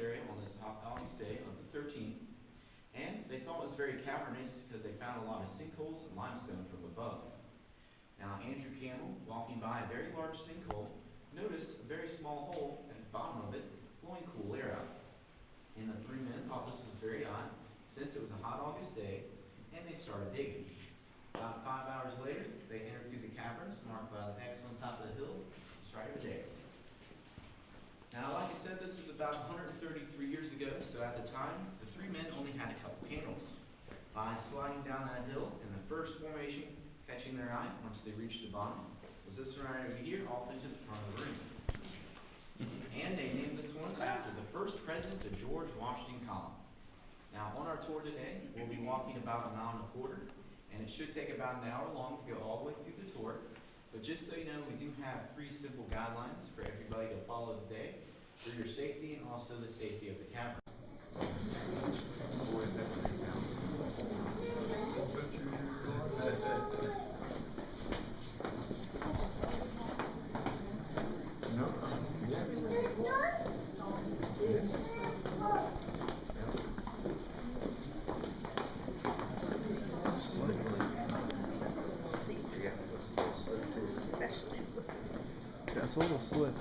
area on this August day of the 13th, and they thought it was very cavernous because they found a lot of sinkholes and limestone from above. Now, Andrew Campbell, walking by a very large sinkhole, noticed a very small hole at the bottom of it, blowing cool air out. And the three men thought this was very odd, since it was a hot August day, and they started digging. About 5 hours later, they entered through the caverns marked by the X on top of the hill, just right over there. Now, like I said, this is about 133 years ago, so at the time, the three men only had a couple candles. By sliding down that hill, and the first formation catching their eye once they reached the bottom was this one right over here, off into the front of the room. And they named this one after the first president of George Washington Colony. Now, on our tour today, we'll be walking about 1.25 miles, and it should take about an hour long to go all the way through the tour. But just so you know, we do have 3 simple guidelines for everybody to follow today for your safety and also the safety of the cavern. That's a little slip.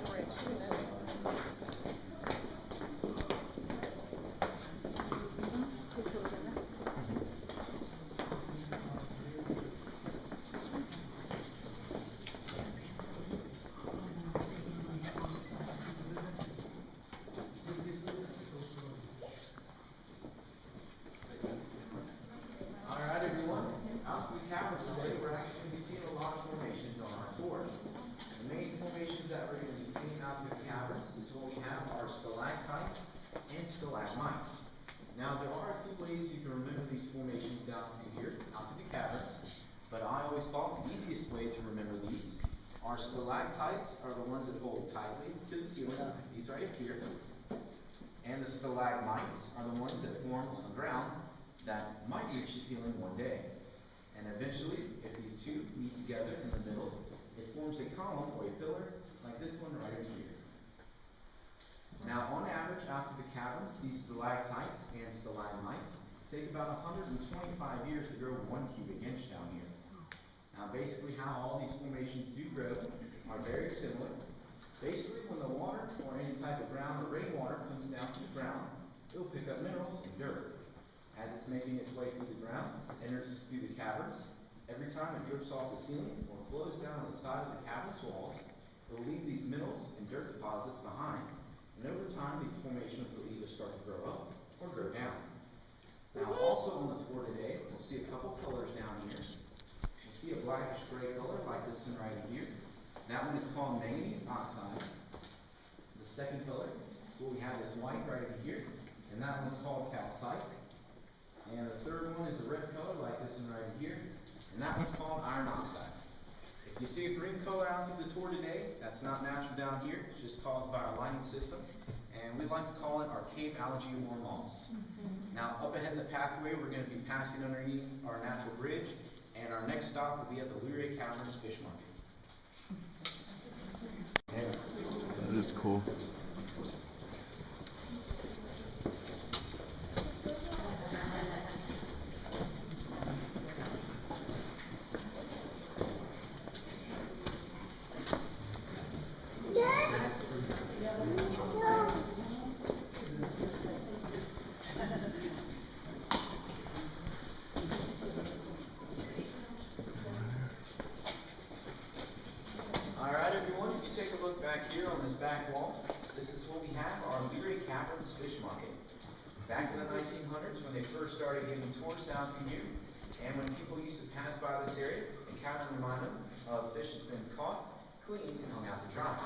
Alright everyone, out through the caverns today, we're actually going to be seeing a lot of formations on our tour. The main formations that we're going to be seeing out through the caverns is what we have are stalactites and stalagmites. Now there are a few ways you can remember these formations down through here, out through the caverns, but I always thought the easiest way to remember these are stalactites are the ones that hold tightly to the ceiling, these right here, and the stalagmites are the ones that form on the ground that might reach the ceiling one day. And eventually, if these two meet together in the middle, it forms a column or a pillar like this one right over here. Now, on average, out through the caverns, these stalactites and stalagmites take about 125 years to grow 1 cubic inch down here. Now, basically how all these formations do grow are very similar. Basically, when the water or any type of ground or rainwater comes down to the ground, it will pick up minerals and dirt. As it's making its way through the ground, it enters through the caverns. Every time it drips off the ceiling or flows down the side of the cavern's walls, it will leave these minerals and dirt deposits behind. And over time, these formations will either start to grow up or grow down. Now, also on the tour today, we'll see a couple colors down here. We'll see a blackish gray color like this one right here. That one is called manganese oxide. The second color is what we have this white right over here, and that one's called calcite. And the third one is a red color like this one right here, and that one's called iron oxide. If you see a green color out through the tour today, that's not natural down here, it's just caused by our lighting system, and we like to call it our cave algae or moss. Now, up ahead in the pathway, we're going to be passing underneath our natural bridge, and our next stop will be at the Luray Caverns fish market. That is cool. Alright everyone, if you take a look back here on this back wall, this is what we have, our Luray Caverns fish market. Back in the 1900s, when they first started giving tours down through here, and when people used to pass by this area, the cavern reminded them of fish that's been caught, cleaned, and hung out to dry.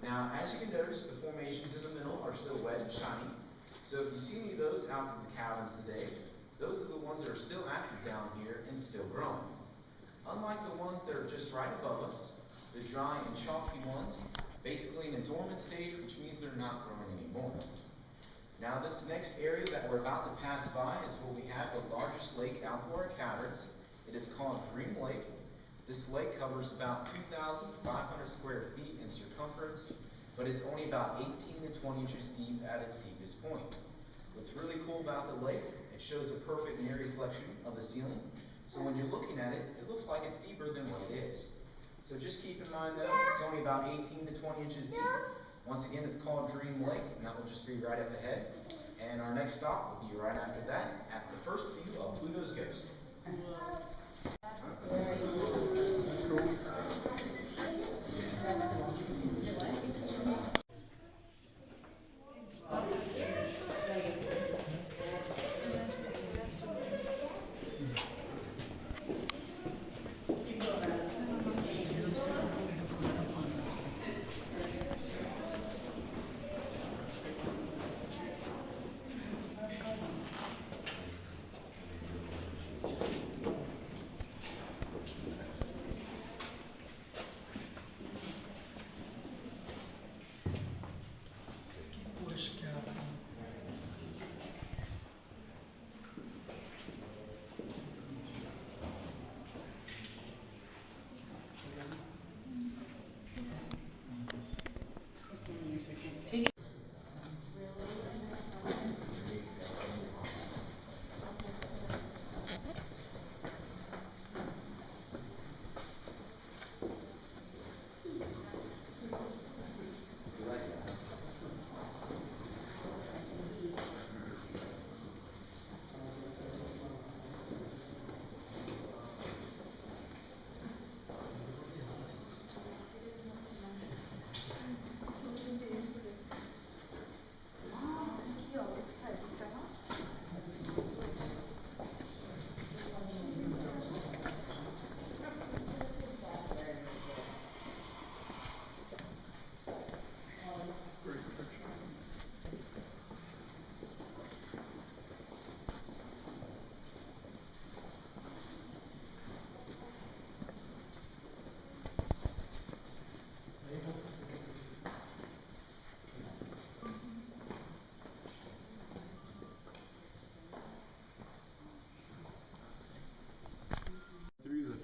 Now, as you can notice, the formations in the middle are still wet and shiny. So if you see any of those out in the caverns today, those are the ones that are still active down here and still growing. Unlike the ones that are just right above us, the dry and chalky ones, basically in a dormant stage, which means they're not growing anymore. Now this next area that we're about to pass by is where we have the largest lake out of our caverns. It is called Dream Lake. This lake covers about 2,500 square feet in circumference. but it's only about 18 to 20 inches deep at its deepest point. What's really cool about the lake, it shows a perfect mirror reflection of the ceiling. So when you're looking at it, it looks like it's deeper than what it is. So just keep in mind though, it's only about 18 to 20 inches deep. Once again, it's called Dream Lake, and that will just be right up ahead. And our next stop will be right after that, at the first view of Pluto's Ghost.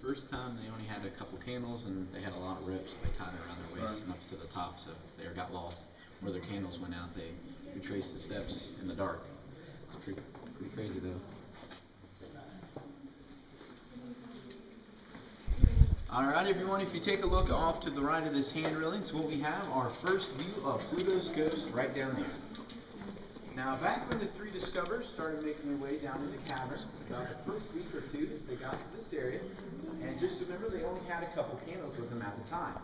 First time they only had a couple candles and they had a lot of ropes. They tied it around their waist and up to the top, so if they ever got lost where their candles went out, they retraced the steps in the dark. It's pretty crazy though. Alright everyone, if you take a look off to the right of this hand railing, so what we have our first view of Pluto's Ghost right down there. Now, back when the three discoverers started making their way down into the caverns, about the first week or two, they got to this area, and just remember they only had a couple candles with them at the time.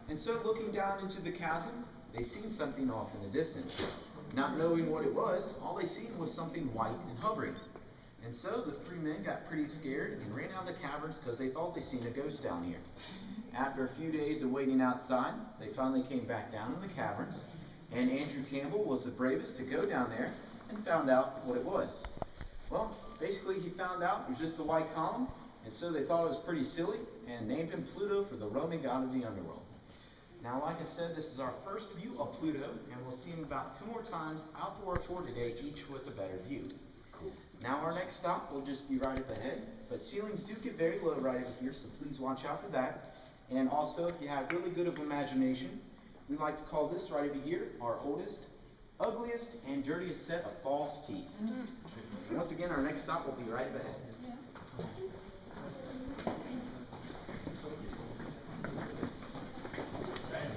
And so, looking down into the chasm, they seen something off in the distance. Not knowing what it was, all they seen was something white and hovering. And so, the three men got pretty scared and ran out of the caverns because they thought they seen a ghost down here. After a few days of waiting outside, they finally came back down in the caverns. And Andrew Campbell was the bravest to go down there and found out what it was. Well, basically he found out it was just the white column, and so they thought it was pretty silly and named him Pluto for the Roman god of the underworld. Now, like I said, this is our first view of Pluto, and we'll see him about 2 more times outdoor tour today, each with a better view. Now our next stop will just be right up ahead, but ceilings do get very low right over here, so please watch out for that. And also, if you have really good of imagination, we like to call this right over here our oldest, ugliest, and dirtiest set of false teeth. And once again, our next stop will be right ahead.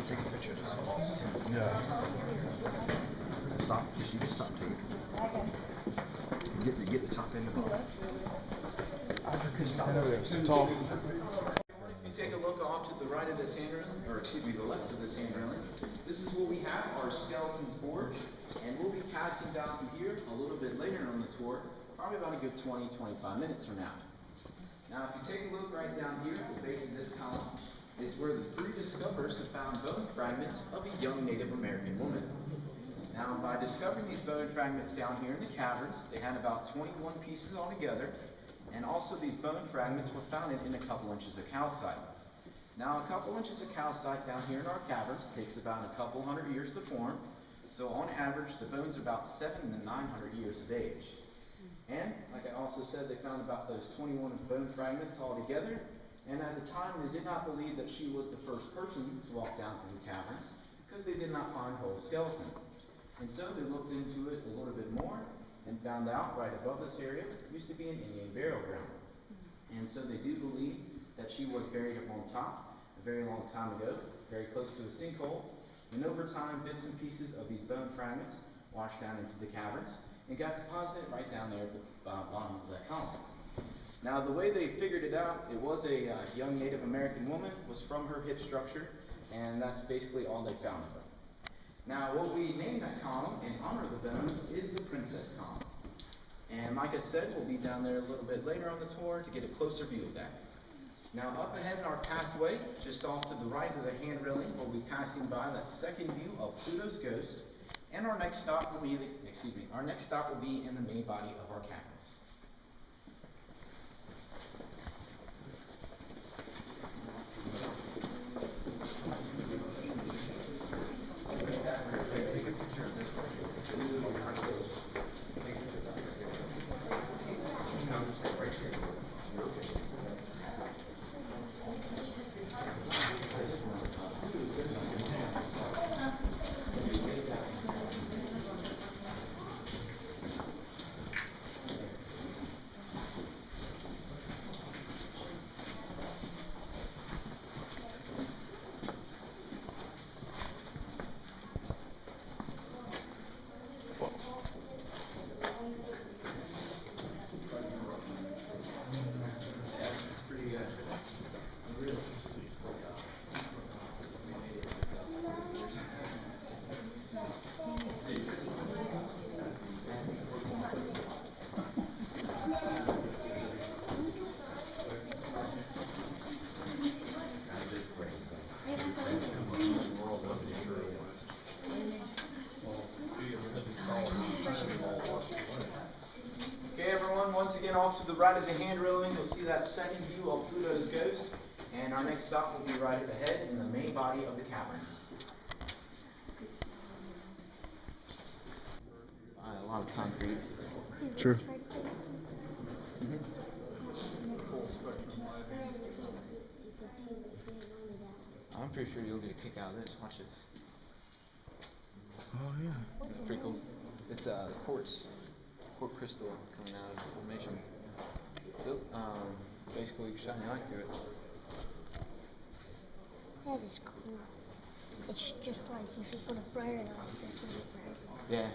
Take a picture of the yeah. Stop. You can stop taking. Get the top end of it. It's too tall. If you take a look off to the right of this hand railing, or excuse me, the left of this hand railing, this is what we have, our skeleton's forge, and we'll be passing down from here a little bit later on the tour, probably about a good 20-25 minutes from now. Now, if you take a look right down here at the base of this column, is where the three discoverers have found bone fragments of a young Native American woman. Now, by discovering these bone fragments down here in the caverns, they had about 21 pieces altogether, and also these bone fragments were found in a couple inches of calcite. Now, a couple inches of calcite down here in our caverns takes about a couple hundred years to form, so on average, the bones are about 700 to 900 years of age. And, like I also said, they found about those 21 bone fragments altogether, and at the time, they did not believe that she was the first person to walk down to the caverns, because they did not find whole skeleton. And so they looked into it a little bit more and found out right above this area used to be an Indian burial ground. And so they do believe that she was buried up on top a very long time ago, very close to a sinkhole. And over time, bits and pieces of these bone fragments washed down into the caverns and got deposited right down there at the bottom of that column. Now, the way they figured it out, it was a young Native American woman, was from her hip structure, and that's basically all they found of her. Now, what we named that column in honor of the bones is the Princess Column. And like I said, we'll be down there a little bit later on the tour to get a closer view of that. Now, up ahead in our pathway, just off to the right of the hand railing, we'll be passing by that second view of Pluto's ghost, and our next stop will be in the main body of our caverns. Okay, everyone, once again off to the right of the hand railing, you'll see that second view of Pluto's ghost, and our next stop will be right ahead in the main body of the caverns. A lot of concrete. True. I'm pretty sure you'll get a kick out of this. Watch this. Oh yeah. It's pretty cool. It's the quartz crystal coming out of the formation. So, basically you shine your light through it. That is cool. It's just like if you put a brighter light, just really bright. Yeah.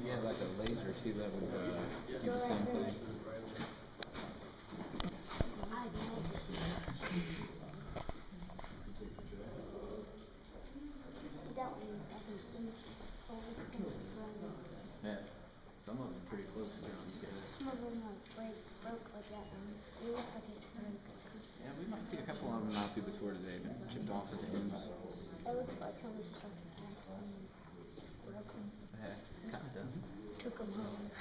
You had like a laser too that would do the same thing. Yeah. Some of them are pretty close together. Some of them like broke like that one. It looks like it's broke. Yeah, we might see a couple of them out through the tour today, but chipped off at the ends. It looks like someone just like accidentally broke them. Yeah, kind of. Took them home.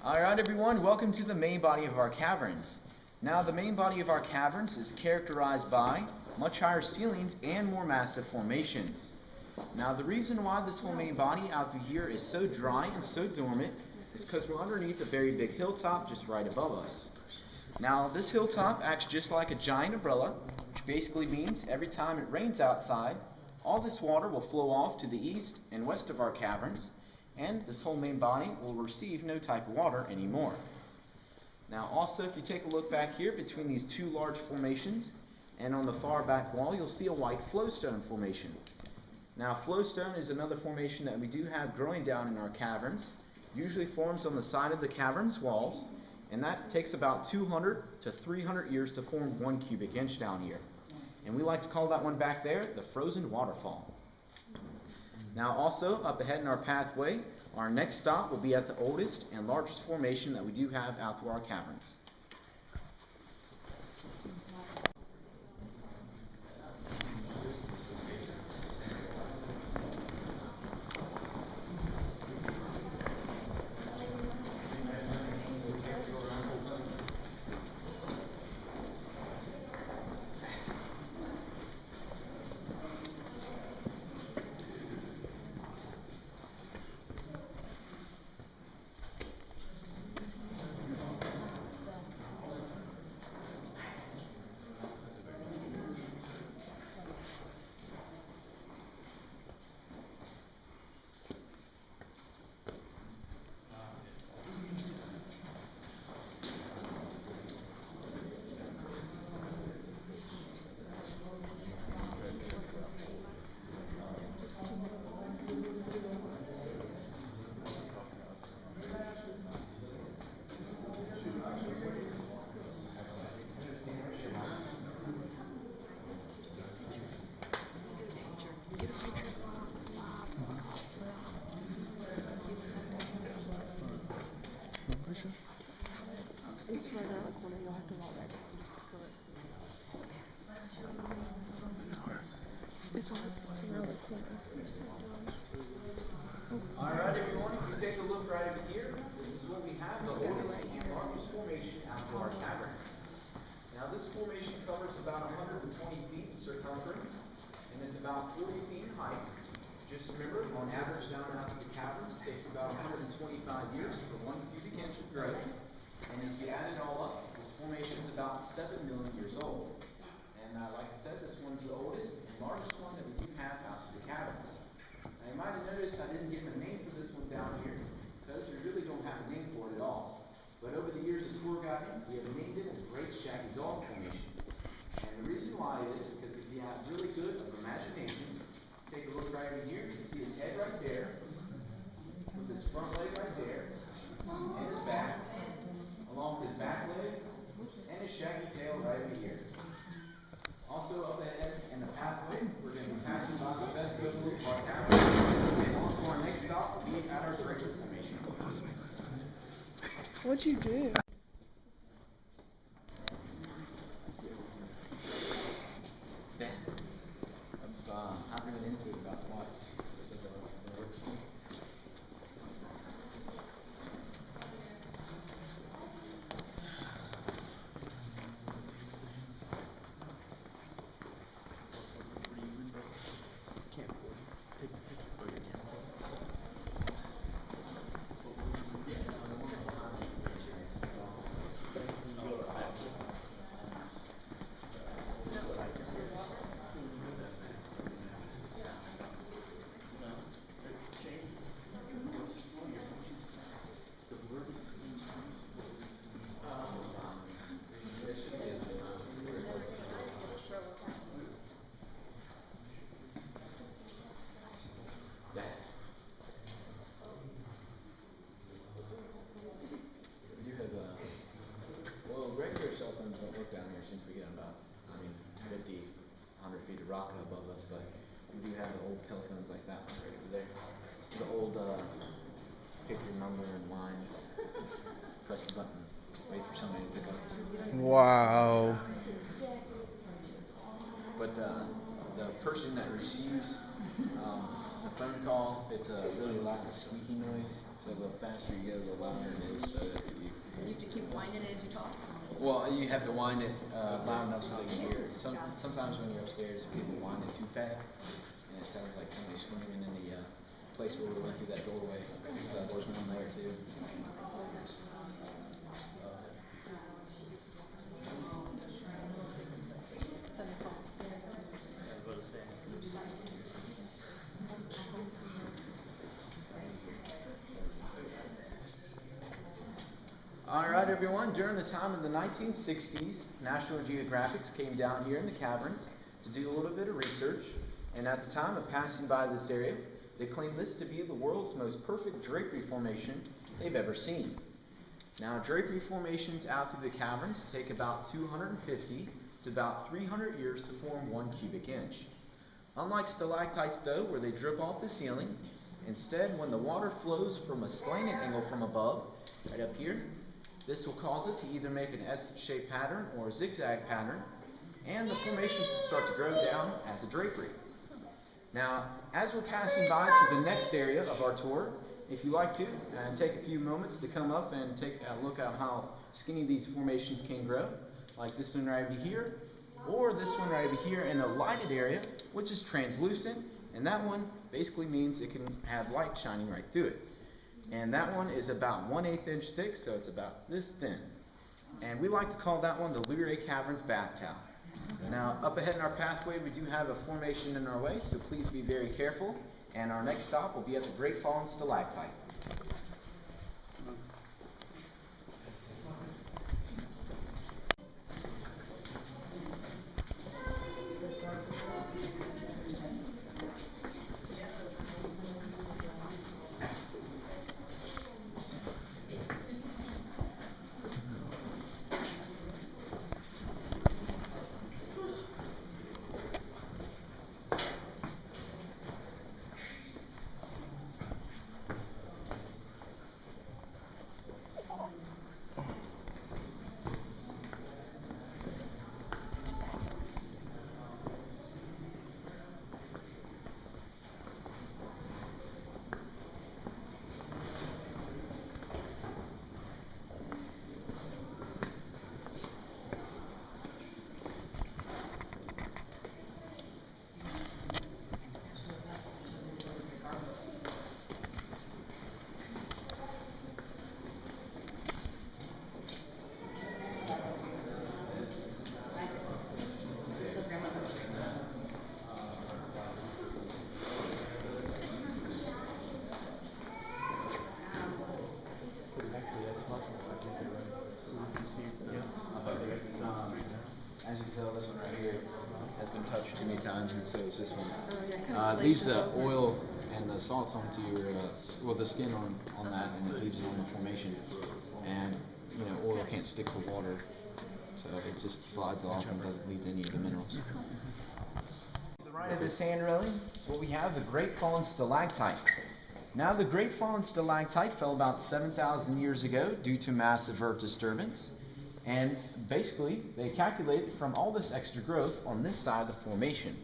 Alright everyone, welcome to the main body of our caverns. Now the main body of our caverns is characterized by much higher ceilings and more massive formations. Now the reason why this whole main body out through here is so dry and so dormant is because we're underneath a very big hilltop just right above us. Now this hilltop acts just like a giant umbrella, which basically means every time it rains outside, all this water will flow off to the east and west of our caverns, and this whole main body will receive no type of water anymore. Now also, if you take a look back here between these two large formations, and on the far back wall you'll see a white flowstone formation. Now flowstone is another formation that we do have growing down in our caverns, usually forms on the side of the cavern's walls, and that takes about 200 to 300 years to form 1 cubic inch down here. And we like to call that one back there the frozen waterfall. Now also, up ahead in our pathway, our next stop will be at the oldest and largest formation that we do have out through our caverns. Alright everyone, if you take a look right over here, this is what we have, the oldest and largest formation out of our caverns. Now this formation covers about 120 feet in circumference, and it's about 40 feet in height. Just remember, on average down out of the caverns, takes about 125 years for 1 cubic inch of growth. And if you add it all up, this formation is about 7 million years old. And like I said, this one's the oldest and largest one that we do have out of the caverns. Now you might have noticed I didn't give a name for this one down here, because we really don't have a name for it at all. But over the years of tour guiding, we have named it the Great Shaggy Dog Formation. And the reason why is because if you have really good imagination, take a look right over here, you can see his head right there, with his front leg right there, and his back, along with his back leg, and his shaggy tail right over here. Also up ahead in the pathway, we're going to be passing by the best of our cabin, and on to our next stop will be at our Draper Formation. What'd you do? I've been into it about twice. Regular cell phones don't work down here since we get about, 50, 100 feet of rock above us, but we do have the old telephones like that one right over there. The old, pick your number and line, press the button, wait for somebody to pick up. Wow. But the person that receives the phone call, it's a really loud squeaky noise, so the faster you go, the louder it is. So that You have to keep winding it as you talk? well, you have to wind it loud enough so they can hear it. Sometimes when you're upstairs, people wind it too fast, and it sounds like somebody screaming in the place where we went through that doorway. So there's one there too. Alright everyone, during the time of the 1960s, National Geographic came down here in the caverns to do a little bit of research, and at the time of passing by this area, they claimed this to be the world's most perfect drapery formation they've ever seen. Now drapery formations out through the caverns take about 250 to about 300 years to form 1 cubic inch. Unlike stalactites though, where they drip off the ceiling, instead when the water flows from a slanted angle from above, right up here, this will cause it to either make an S-shaped pattern or a zigzag pattern, and the formations will start to grow down as a drapery. Now, as we're passing by to the next area of our tour, if you like to, take a few moments to come up and take a look at how skinny these formations can grow, like this one right over here, or this one right over here in a lighted area, which is translucent, and that one basically means it can have light shining right through it. And that one is about 1/8 inch thick, so it's about this thin. And we like to call that one the Luray Caverns bath towel. Now, up ahead in our pathway, we do have a formation in our way, so please be very careful. And our next stop will be at the Great Fallen Stalactite. and so is this one. Oh, yeah, it kinda Leaves glazes the over. oil and the salts onto your, well, the skin on that, and it leaves it on the formation. And, you know, oil can't stick to water, so it just slides off and doesn't leave any of the minerals. To the right of this hand railing, what we have, the Great Fallen Stalactite. Now, the Great Fallen Stalactite fell about 7,000 years ago due to massive earth disturbance. And basically, they calculated from all this extra growth on this side of the formation.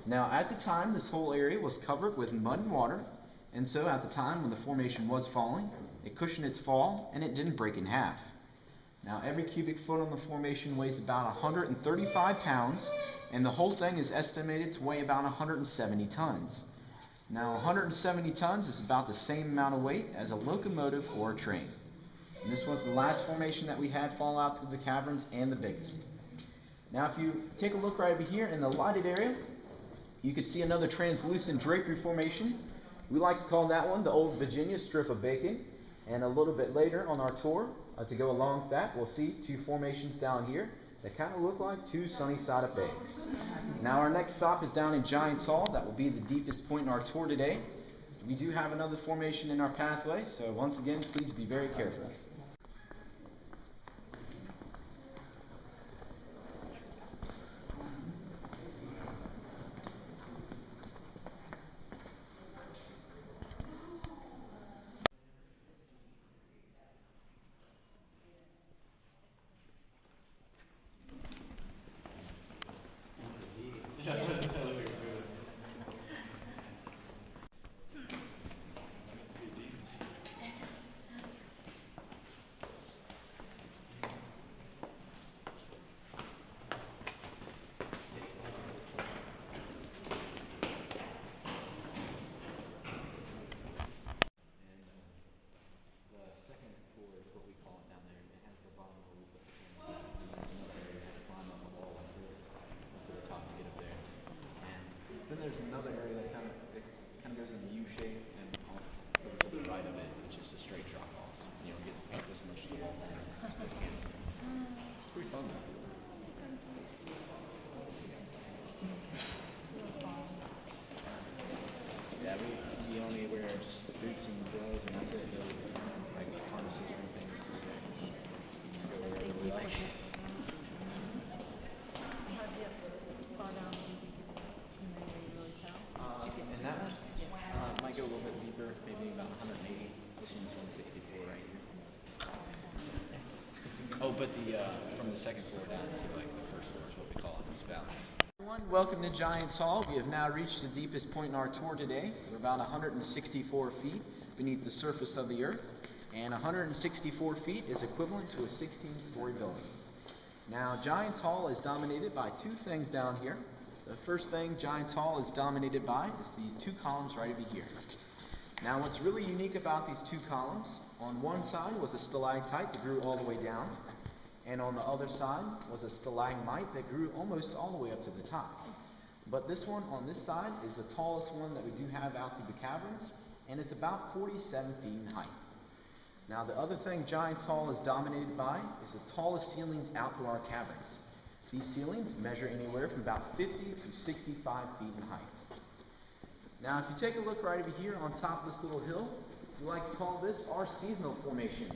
Now, at the time, this whole area was covered with mud and water, and so at the time when the formation was falling, it cushioned its fall and it didn't break in half. Now, every cubic foot on the formation weighs about 135 pounds, and the whole thing is estimated to weigh about 170 tons. Now, 170 tons is about the same amount of weight as a locomotive or a train. And this was the last formation that we had fall out through the caverns and the biggest. Now, if you take a look right over here in the lighted area, you can see another translucent drapery formation. We like to call that one the Old Virginia Strip of Bacon. And a little bit later on our tour, to go along with that, we'll see two formations down here that kind of look like two sunny-side up eggs. Now, our next stop is down in Giants Hall. That will be the deepest point in our tour today. We do have another formation in our pathway, so once again, please be very careful. Then there's another area that kind of goes in a U shape, and off to the right of it, it's just a straight drop off. You don't get this much to the wall. It's pretty fun though. Yeah, we only wear just boots and gloves, and that's it. No, like harnesses or anything. Just go wherever we like. And that one might go a little bit deeper, maybe about 180. This one's 164 right here. Oh, but the from the second floor down to like the first floor is what we call it, valley. Everyone, welcome to Giants Hall. We have now reached the deepest point in our tour today. We're about 164 feet beneath the surface of the earth, and 164 feet is equivalent to a 16-story building. Now, Giants Hall is dominated by two things down here. The first thing Giants Hall is dominated by is these two columns right over here. Now, what's really unique about these two columns, on one side was a stalactite that grew all the way down, and on the other side was a stalagmite that grew almost all the way up to the top. But this one on this side is the tallest one that we do have out through the caverns, and it's about 47 feet in height. Now, the other thing Giants Hall is dominated by is the tallest ceilings out through our caverns. These ceilings measure anywhere from about 50 to 65 feet in height. Now, if you take a look right over here on top of this little hill, we like to call this our seasonal formation.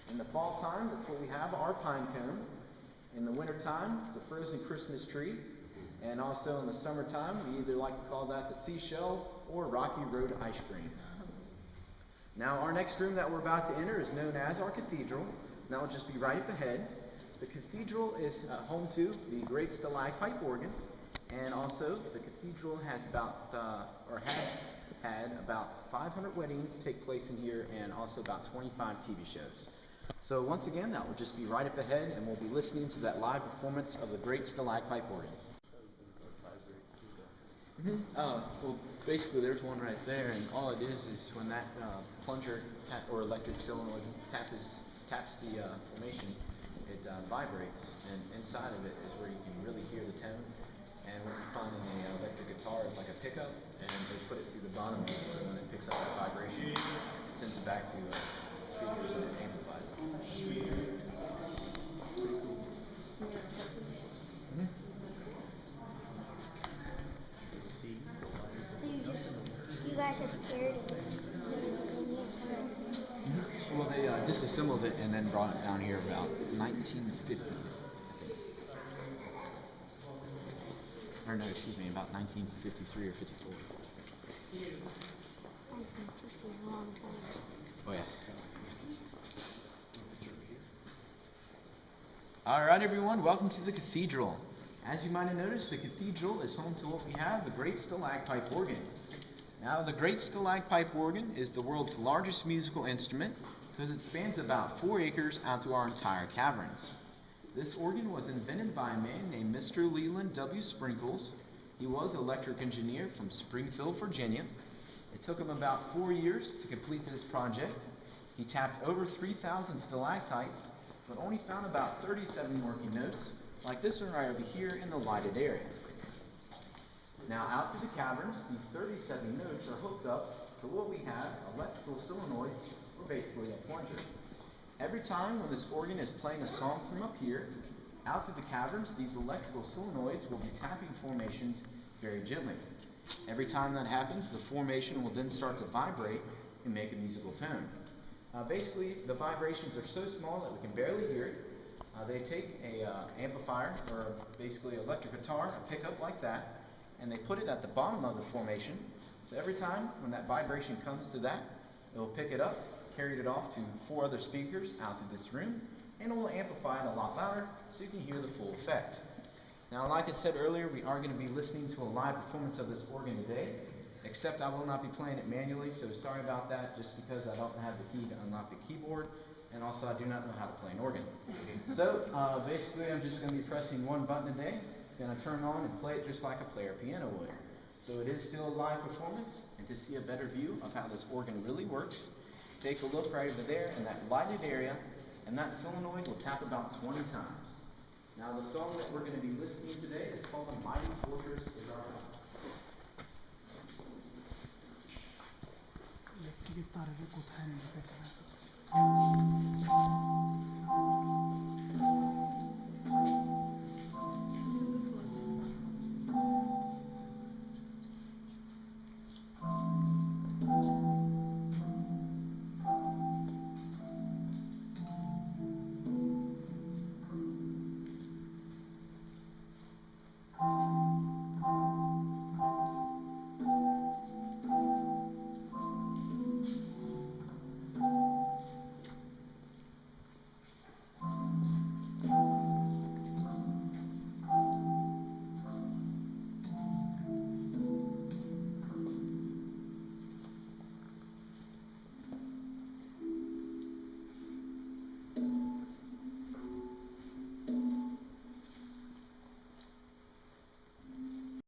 In the fall time, that's what we have, our pine cone. In the winter time, it's a frozen Christmas tree. And also in the summertime, we either like to call that the seashell or Rocky Road ice cream. Now, our next room that we're about to enter is known as our cathedral. And that will just be right up ahead. The cathedral is home to the great stalagmite organ, and also the cathedral has has had about 500 weddings take place in here, and also about 25 TV shows. So once again, that will just be right up ahead, and we'll be listening to that live performance of the great stalagmite organ. Well, basically there's one right there, and all it is when that plunger or electric solenoid taps the formation, it vibrates, and inside of it is where you can really hear the tone. And what you find in the electric guitar is like a pickup, and they put it through the bottom of it, so when it picks up that vibration, it sends it back to speakers and it amplifies it. Pretty cool. assembled it and then brought it down here about 1950. Or no, excuse me, about 1953 or 54. 1950 is a long time. Oh yeah. Alright everyone, welcome to the cathedral. As you might have noticed, the cathedral is home to what we have, the Great Stalagpipe Organ. Now, the Great Stalagpipe Organ is the world's largest musical instrument because it spans about 4 acres out to our entire caverns. This organ was invented by a man named Mr. Leland W. Sprinkles. He was an electric engineer from Springfield, Virginia. It took him about 4 years to complete this project. He tapped over 3,000 stalactites, but only found about 37 working notes, like this one right over here in the lighted area. Now, out through the caverns, these 37 notes are hooked up to what we have, electrical solenoids, or basically a pointer. Every time when this organ is playing a song from up here, out through the caverns, these electrical solenoids will be tapping formations very gently. Every time that happens, the formation will then start to vibrate and make a musical tone. Basically, the vibrations are so small that we can barely hear it. They take a amplifier, or basically electric guitar, a pickup like that, and they put it at the bottom of the formation. So every time when that vibration comes to that, it will pick it up, carry it off to 4 other speakers out through this room, and it will amplify it a lot louder so you can hear the full effect. Now, like I said earlier, we are going to be listening to a live performance of this organ today, except I will not be playing it manually, so sorry about that, just because I don't have the key to unlock the keyboard, and also I do not know how to play an organ. So, basically I'm just going to be pressing one button a day. It's going to turn on and play it just like a player piano would. So it is still a live performance, and to see a better view of how this organ really works, take a look right over there in that lighted area, and that solenoid will tap about 20 times. Now the song that we're going to be listening today is called "The Mighty Fortress Is Our God." Let's get started.